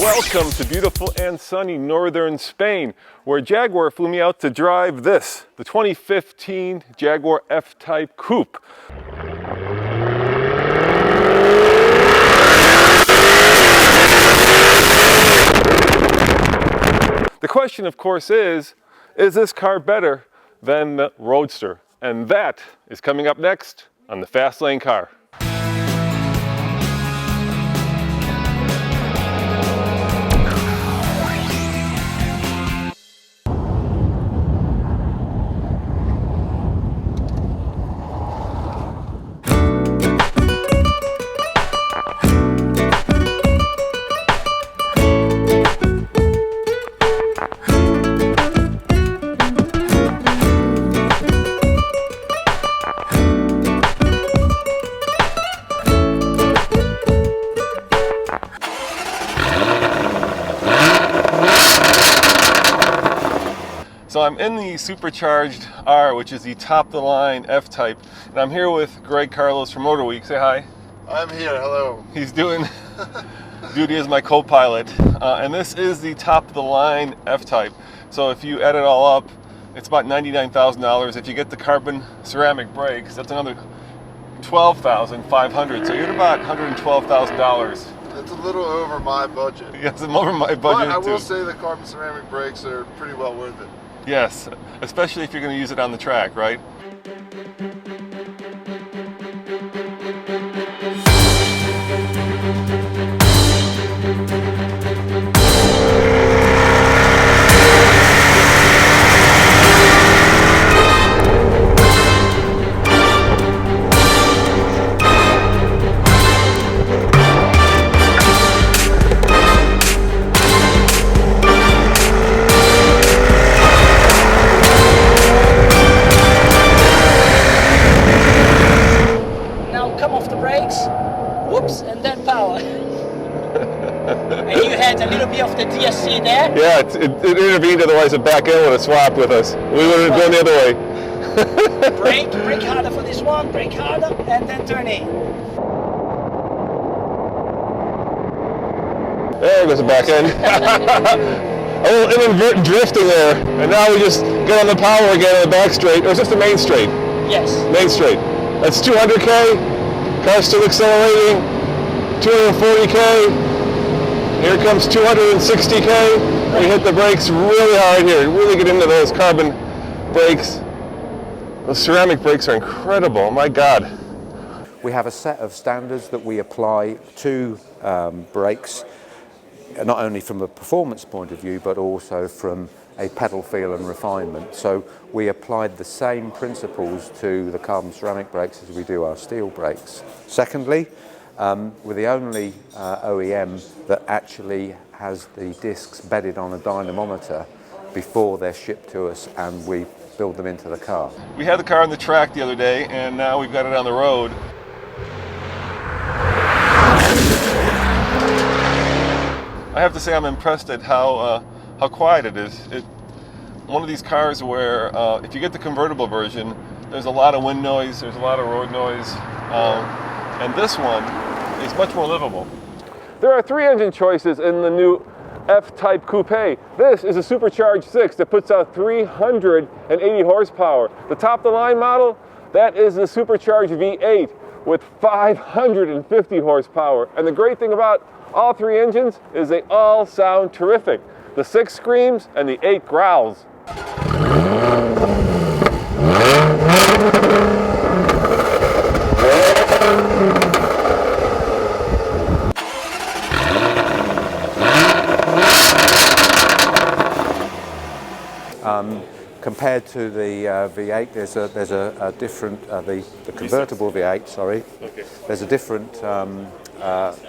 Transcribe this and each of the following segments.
Welcome to beautiful and sunny northern Spain, where Jaguar flew me out to drive this, the 2015 Jaguar F-Type Coupe. The question, of course, is this car better than the Roadster? And that is coming up next on the Fast Lane Car. So I'm in the supercharged R, which is the top-of-the-line F-Type, and I'm here with Greg Carlos from Motor Week. Say hi. I'm here, hello. He's doing duty as my co-pilot, and this is the top-of-the-line F-Type. So if you add it all up, it's about $99,000. If you get the carbon ceramic brakes, that's another $12,500. So you're at about $112,000. It's a little over my budget. Yes, I'm over my budget but I too. will say the carbon ceramic brakes are pretty well worth it. Yes, especially if you're going to use it on the track, right? Whoops, and then power. And you had a little bit of the DSC there? Yeah, it intervened, otherwise the back end would have swapped with us. We would have gone the other way. Brake harder for this one, brake harder, and then turn in. There goes the back end. A little inadvertent drifting there. And now we just get on the power again on the back straight. Or is this the main straight? Yes. Main straight. That's 200K. Car's still accelerating, 240K, here comes 260K. We hit the brakes really hard here, really get into those carbon brakes. Those ceramic brakes are incredible, my God. We have a set of standards that we apply to brakes, not only from a performance point of view, but also from a pedal feel and refinement. So we applied the same principles to the carbon ceramic brakes as we do our steel brakes. Secondly, we're the only OEM that actually has the discs bedded on a dynamometer before they're shipped to us and we build them into the car. We had the car on the track the other day and now we've got it on the road. I have to say I'm impressed at how quiet it is. One of these cars where if you get the convertible version, there's a lot of wind noise, there's a lot of road noise, and this one is much more livable. There are 3 engine choices in the new F-Type Coupe. This is a supercharged 6 that puts out 380 horsepower. The top-of-the-line model, that is the supercharged V8 with 550 horsepower. And the great thing about all 3 engines is they all sound terrific. The 6 screams and the 8 growls. Compared to the V8, there's a different, the convertible V8, sorry. Okay. There's a different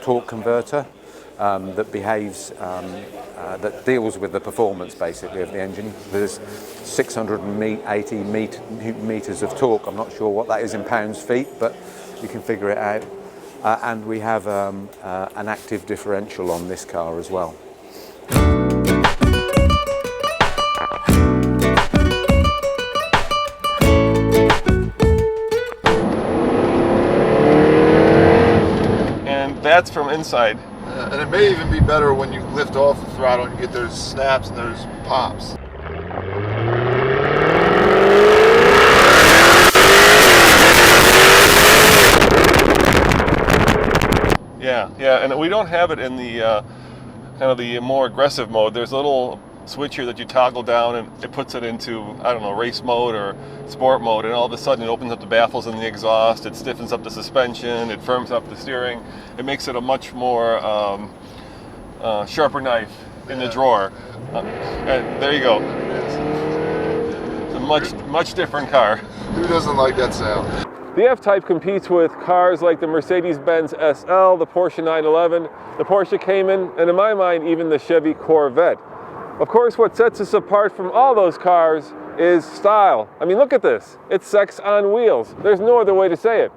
torque converter that behaves, that deals with the performance basically of the engine. There's 680 meters of torque. I'm not sure what that is in pounds-feet, but you can figure it out. And we have an active differential on this car as well. And that's from inside. and it may even be better when you lift off the throttle and you get those snaps and those pops. Yeah, and we don't have it in the kind of the more aggressive mode. There's a little switch here that you toggle down and it puts it into, I don't know, race mode or sport mode, and all of a sudden it opens up the baffles and the exhaust, it stiffens up the suspension, it firms up the steering, it makes it a much more sharper knife in the drawer. And there you go. It's a much different car. Who doesn't like that sound? The F-Type competes with cars like the Mercedes-Benz SL, the Porsche 911, the Porsche Cayman, and in my mind, even the Chevy Corvette. Of course, what sets us apart from all those cars is style. I mean, look at this. It's sex on wheels. There's no other way to say it.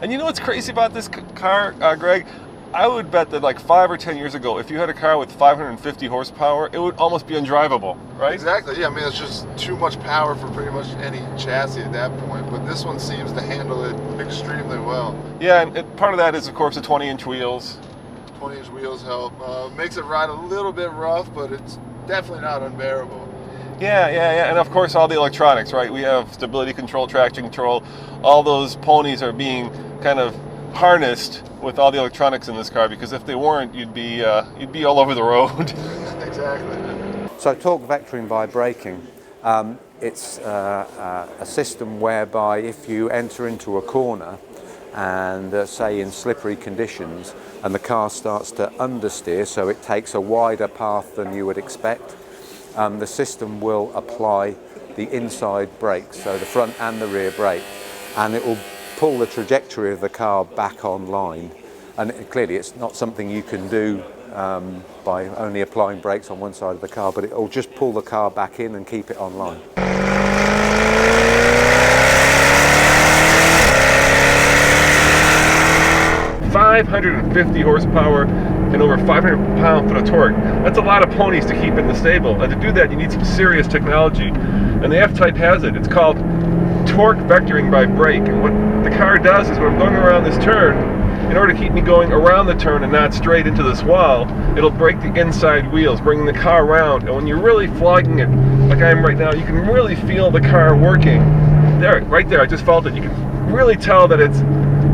And you know what's crazy about this car, Greg? I would bet that like 5 or 10 years ago, if you had a car with 550 horsepower, it would almost be undrivable, right? Exactly, yeah, I mean, it's just too much power for pretty much any chassis at that point, but this one seems to handle it extremely well. Yeah, and part of that is, of course, the 20-inch wheels. 20-inch wheels help. Makes it ride a little bit rough, but it's definitely not unbearable. Yeah, and of course all the electronics, right? We have stability control, traction control, all those ponies are being kind of harnessed with all the electronics in this car, because if they weren't, you'd be all over the road. Exactly. So torque vectoring by braking, it's a system whereby if you enter into a corner and say in slippery conditions and the car starts to understeer, so it takes a wider path than you would expect, the system will apply the inside brakes, so the front and the rear brake, and it will pull the trajectory of the car back online. And clearly it's not something you can do by only applying brakes on one side of the car, but it will just pull the car back in and keep it online. 550 horsepower and over 500 pound-foot of torque. That's a lot of ponies to keep in the stable. And to do that, you need some serious technology. And the F-Type has it. It's called torque vectoring by brake. And what the car does is when I'm going around this turn, in order to keep me going around the turn and not straight into this wall, it'll brake the inside wheels, bringing the car around. And when you're really flogging it, like I am right now, you can really feel the car working. There, right there, I just felt it. You can really tell that it's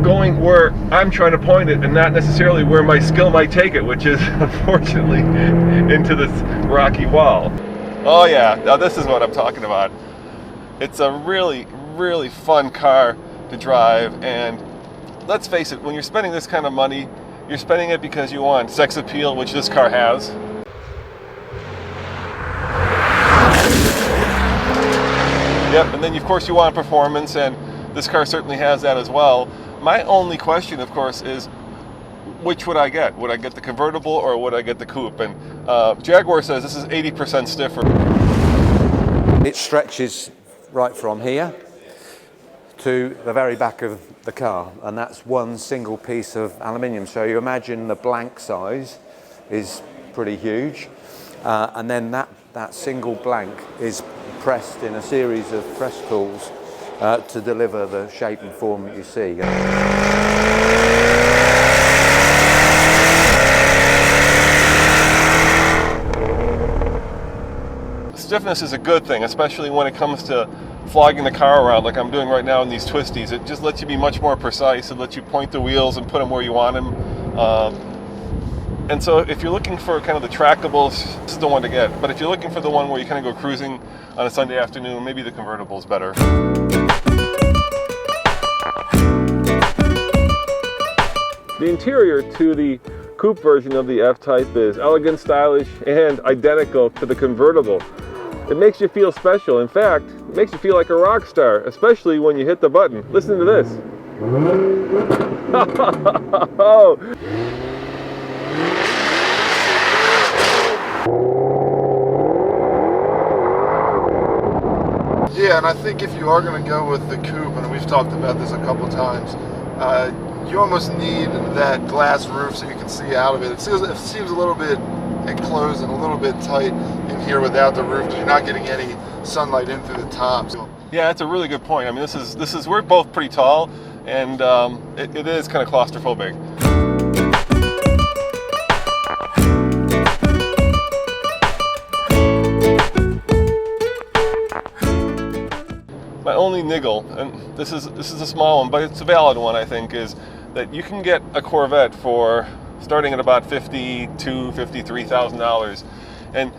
going where I'm trying to point it and not necessarily where my skill might take it, which is unfortunately into this rocky wall. Oh yeah, now this is what I'm talking about. It's a really, really fun car to drive, and let's face it, when you're spending this kind of money, you're spending it because you want sex appeal, which this car has. Yep, and then of course you want performance, and this car certainly has that as well. My only question, of course, is which would I get? Would I get the convertible or would I get the coupe? And Jaguar says this is 80% stiffer. It stretches right from here to the very back of the car, and that's one single piece of aluminium. So you imagine the blank size is pretty huge, and then that single blank is pressed in a series of press tools to deliver the shape and form that you see. Stiffness is a good thing, especially when it comes to flogging the car around like I'm doing right now in these twisties. It just lets you be much more precise. It lets you point the wheels and put them where you want them. And so if you're looking for kind of the trackables, this is the one to get. But if you're looking for the one where you kind of go cruising on a Sunday afternoon, maybe the convertible is better. The interior to the coupe version of the F-Type is elegant, stylish, and identical to the convertible. It makes you feel special. In fact, it makes you feel like a rock star, especially when you hit the button. Listen to this. Yeah, and I think if you are going to go with the coupe, and we've talked about this a couple times, you almost need that glass roof so you can see out of it. It seems a little bit enclosed and a little bit tight in here without the roof, because you're not getting any sunlight in through the top. So, Yeah, that's a really good point. I mean, this is we're both pretty tall, and it is kind of claustrophobic. My only niggle, and this is a small one, but it's a valid one, I think, is that you can get a Corvette for starting at about $53,000, and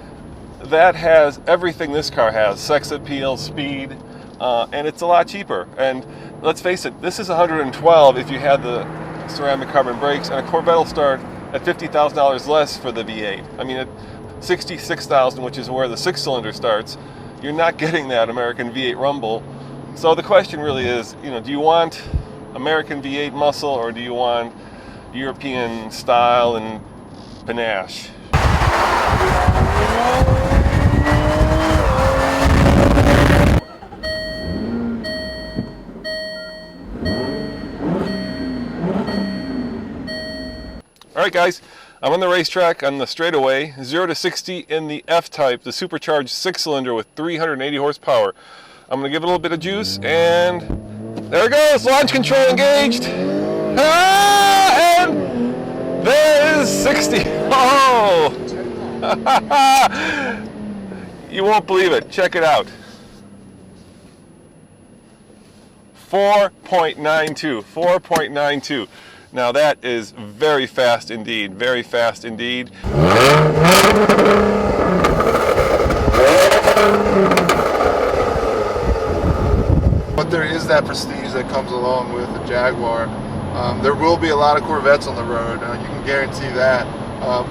that has everything this car has: sex appeal, speed, and it's a lot cheaper. And let's face it, this is 112 if you had the ceramic carbon brakes, and a Corvette will start at $50,000 less for the V8. I mean, at $66,000, which is where the 6-cylinder starts, you're not getting that American V8 rumble. So the question really is, do you want American V8 muscle, or do you want European style and panache? All right, guys, I'm on the racetrack on the straightaway, 0 to 60 in the F-Type, the supercharged 6-cylinder with 380 horsepower. I'm gonna give it a little bit of juice, and there it goes, launch control engaged. And there is 60. Oh! You won't believe it, check it out. 4.92, 4.92. Now that is very fast indeed, very fast indeed. but there is that prestige that comes along with the Jaguar. There will be a lot of Corvettes on the road, you can guarantee that,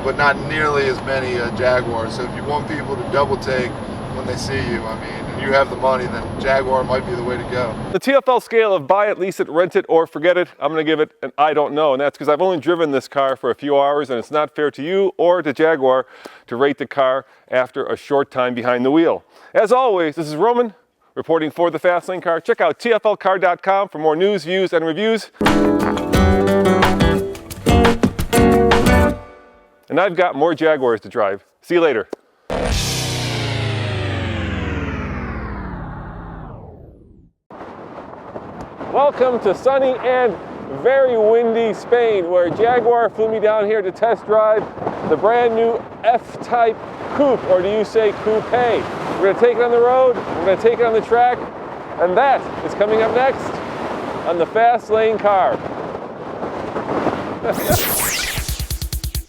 but not nearly as many Jaguars. So if you want people to double take when they see you, I mean, and you have the money, then Jaguar might be the way to go. The TFL scale of buy it, lease it, rent it, or forget it, I'm going to give it an I don't know, and that's because I've only driven this car for a few hours, and it's not fair to you or to Jaguar to rate the car after a short time behind the wheel. As always, this is Roman reporting for the Fast Lane Car. Check out tflcar.com for more news, views, and reviews. And I've got more Jaguars to drive. See you later. Welcome to sunny and very windy Spain, where Jaguar flew me down here to test drive the brand new F-Type Coupe, or do you say Coupe? We're going to take it on the road, we're going to take it on the track, and that is coming up next on the Fast Lane Car.